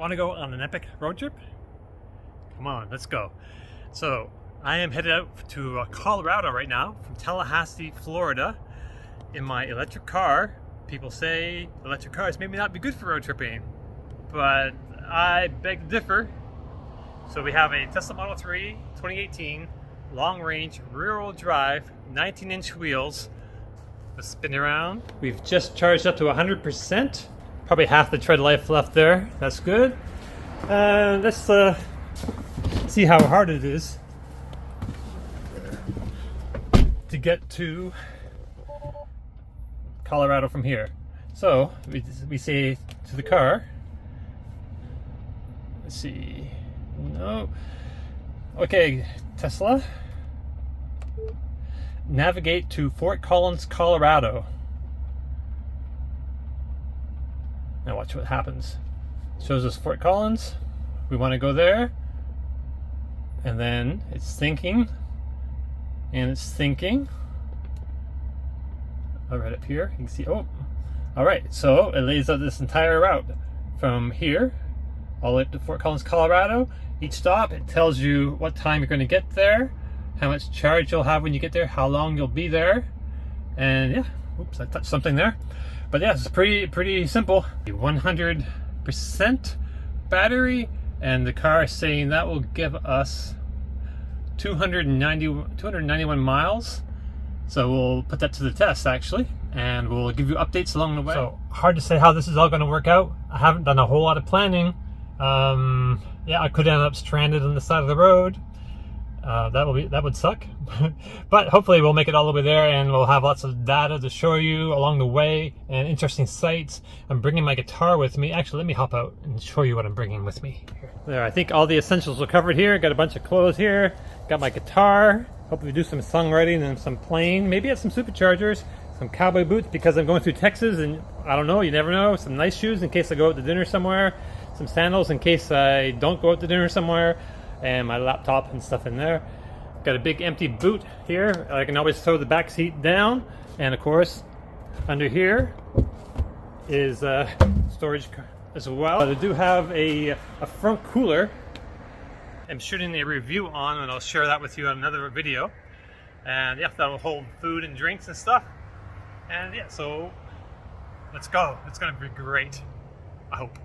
Want to go on an epic road trip? Come on, let's go. So I am headed out to Colorado right now from Tallahassee, Florida in my electric car. People say electric cars maybe not be good for road tripping, but I beg to differ. So we have a Tesla Model 3 2018 long range rear wheel drive 19-inch wheels. Let's spin around. We've just charged up to 100%. Probably half the tread life left there. That's good. Let's see how hard it is to get to Colorado from here. So we say to the car, let's see, no, okay, Tesla, navigate to Fort Collins, Colorado. Now watch what happens. It shows us Fort Collins. We want to go there, and then it's thinking, and it's thinking. Right up here, you can see. Oh, all right. So it lays out this entire route from here all the way up to Fort Collins, Colorado. Each stop, it tells you what time you're going to get there, how much charge you'll have when you get there, how long you'll be there, and yeah. Oops, I touched something there. But yeah, it's pretty simple. 100% battery, and the car is saying that will give us 291 miles. So we'll put that to the test actually, and we'll give you updates along the way. So hard to say how this is all going to work out. I haven't done a whole lot of planning. Yeah, I could end up stranded on the side of the road. That would suck. But hopefully we'll make it all the way there, and we'll have lots of data to show you along the way and interesting sights. I'm bringing my guitar with me. Actually, let me hop out and show you what I'm bringing with me. There, I think all the essentials are covered here. Got a bunch of clothes here. Got my guitar. Hopefully do some songwriting and some playing. Maybe have some superchargers, some cowboy boots because I'm going through Texas, and I don't know, you never know. Some nice shoes in case I go out to dinner somewhere. Some sandals in case I don't go out to dinner somewhere. And my laptop and stuff in there. Got a big empty boot here. I can always throw the back seat down, and of course under here is storage as well. But I do have a front cooler I'm shooting a review on, and I'll share that with you on another video. And yeah, that'll hold food and drinks and stuff. And yeah, so let's go. It's gonna be great, I hope.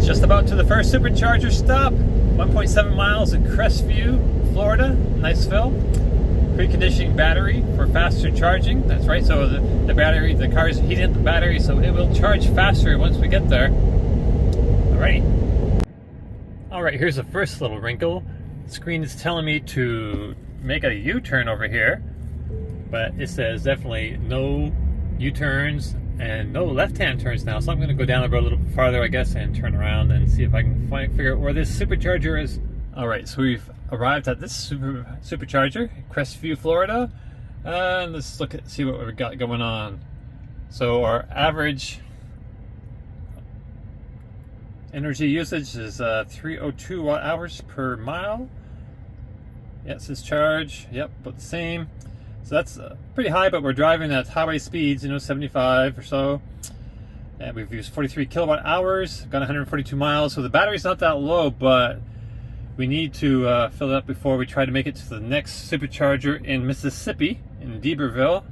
Just about to the first supercharger stop, 1.7 miles in Crestview, Florida. Niceville. Preconditioning battery for faster charging. That's right, so the battery, the car is heating up the battery, so it will charge faster once we get there. Alrighty. Alright, here's the first little wrinkle. The screen is telling me to make a U-turn over here, but it says definitely no U-turns and no left-hand turns now, so I'm going to go down the road a little bit farther, I guess, and turn around and see if I can figure out where this supercharger is. Alright, so we've arrived at this supercharger, Crestview, Florida, and let's look at see what we've got going on. So our average energy usage is 302 watt hours per mile. Yeah, it says charge, yep, about the same. So that's pretty high, but we're driving at highway speeds, 75 or so. And we've used 43 kilowatt hours, got 142 miles. So the battery's not that low, but we need to fill it up before we try to make it to the next supercharger in Mississippi, in D'Iberville.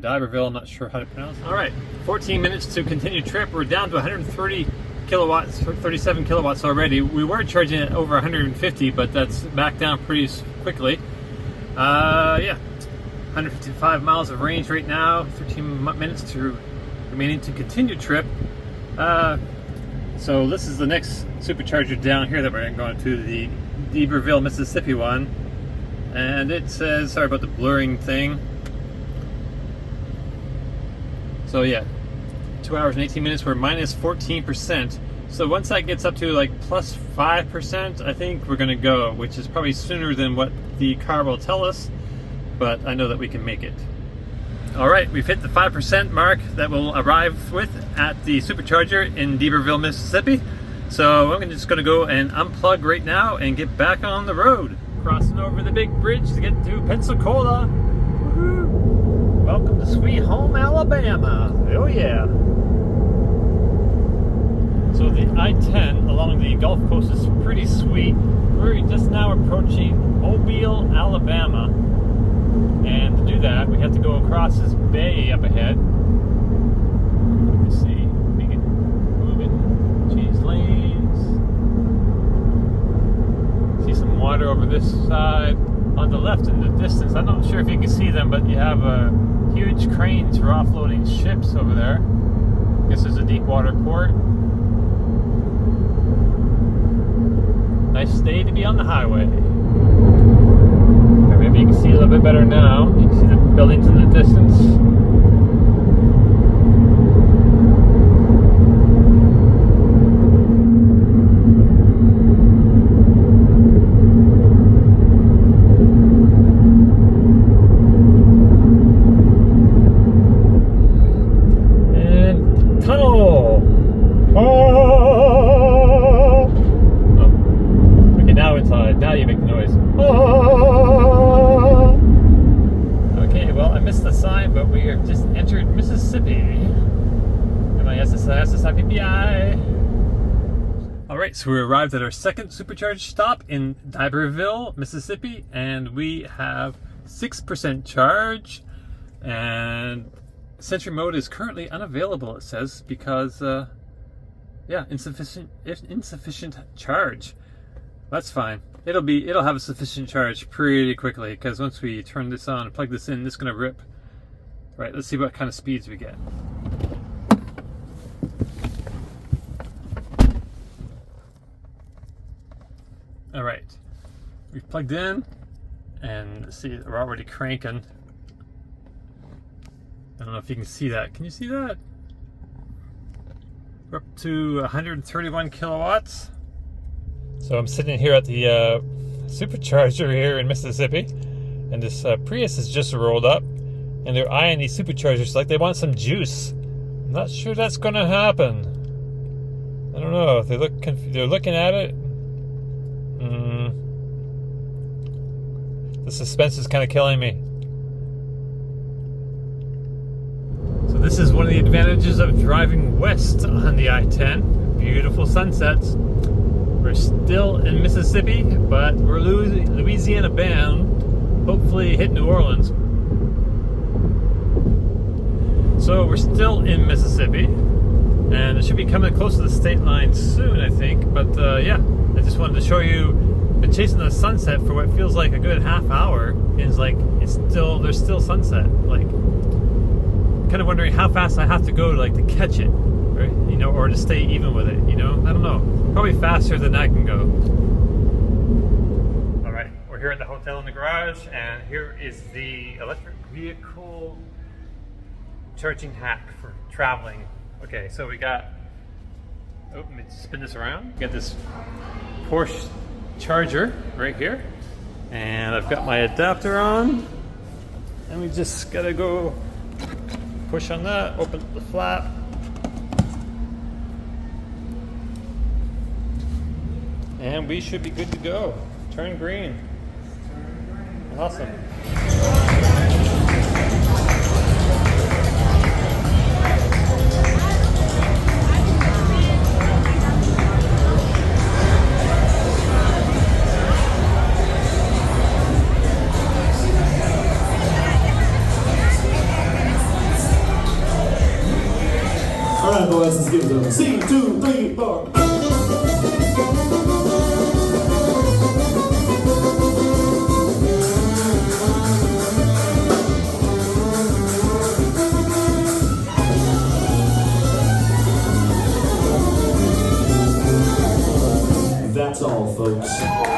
D'Iberville, I'm not sure how to pronounce it. All right, 14 minutes to continue trip. We're down to 130 kilowatts, 37 kilowatts already. We were charging at over 150, but that's back down pretty quickly. Yeah, 155 miles of range right now, 13 minutes to remaining to continue trip. So this is the next supercharger down here that we're going to, the D'Iberville, Mississippi one. And it says, sorry about the blurring thing. So yeah, 2 hours and 18 minutes, we're minus 14%. So once that gets up to like plus 5%, I think we're gonna go, which is probably sooner than what the car will tell us, but I know that we can make it. All right, we've hit the 5% mark that we'll arrive with at the supercharger in D'Iberville, Mississippi. So I'm just gonna go and unplug right now and get back on the road. Crossing over the big bridge to get to Pensacola. Woohoo! Welcome to Sweet Home, Alabama. Oh yeah. So the I-10 along the Gulf Coast is pretty sweet. We're just now approaching Mobile, Alabama. And to do that, we have to go across this bay up ahead. Let me see. We can move it. Change lanes. See some water over this side. On the left in the distance, I'm not sure if you can see them, but you have huge cranes for offloading ships over there. I guess there's a deep water port. Nice day to be on the highway. Or maybe you can see a little bit better now. You can see the buildings in the distance. Now you make the noise. Okay, well, I missed the sign, but we have just entered Mississippi. MISSI, PPI. All right, so we arrived at our second supercharge stop in D'Iberville, Mississippi, and we have 6% charge. And Sentry mode is currently unavailable, it says, because yeah, insufficient charge. That's fine. It'll have a sufficient charge pretty quickly, because once we turn this on and plug this in, it's gonna rip. Right, let's see what kind of speeds we get. All right, we've plugged in, and see we're already cranking. I don't know if you can see that. Can you see that? We're up to 131 kilowatts. So I'm sitting here at the supercharger here in Mississippi, and this Prius has just rolled up, and they're eyeing these superchargers like they want some juice. I'm not sure that's going to happen. I don't know. They're looking at it. The suspense is kind of killing me. So this is one of the advantages of driving west on the I-10. Beautiful sunsets. We're still in Mississippi, but we're Louisiana bound, hopefully hit New Orleans. So we're still in Mississippi, and it should be coming close to the state line soon, I think. But yeah, I just wanted to show you, been chasing the sunset for what feels like a good half hour, and it's like there's still sunset. Like, kind of wondering how fast I have to go to catch it. Right? You know, or to stay even with it, you know? I don't know. Probably faster than I can go. All right, we're here at the hotel in the garage, and here is the electric vehicle charging hack for traveling. Okay, so we got, let me spin this around. We got this Porsche charger right here, and I've got my adapter on, and we just gotta go push on that, open the flap. And we should be good to go. Turn green. Awesome. noise, let's give them C, 2, 3, 4. That's all, folks.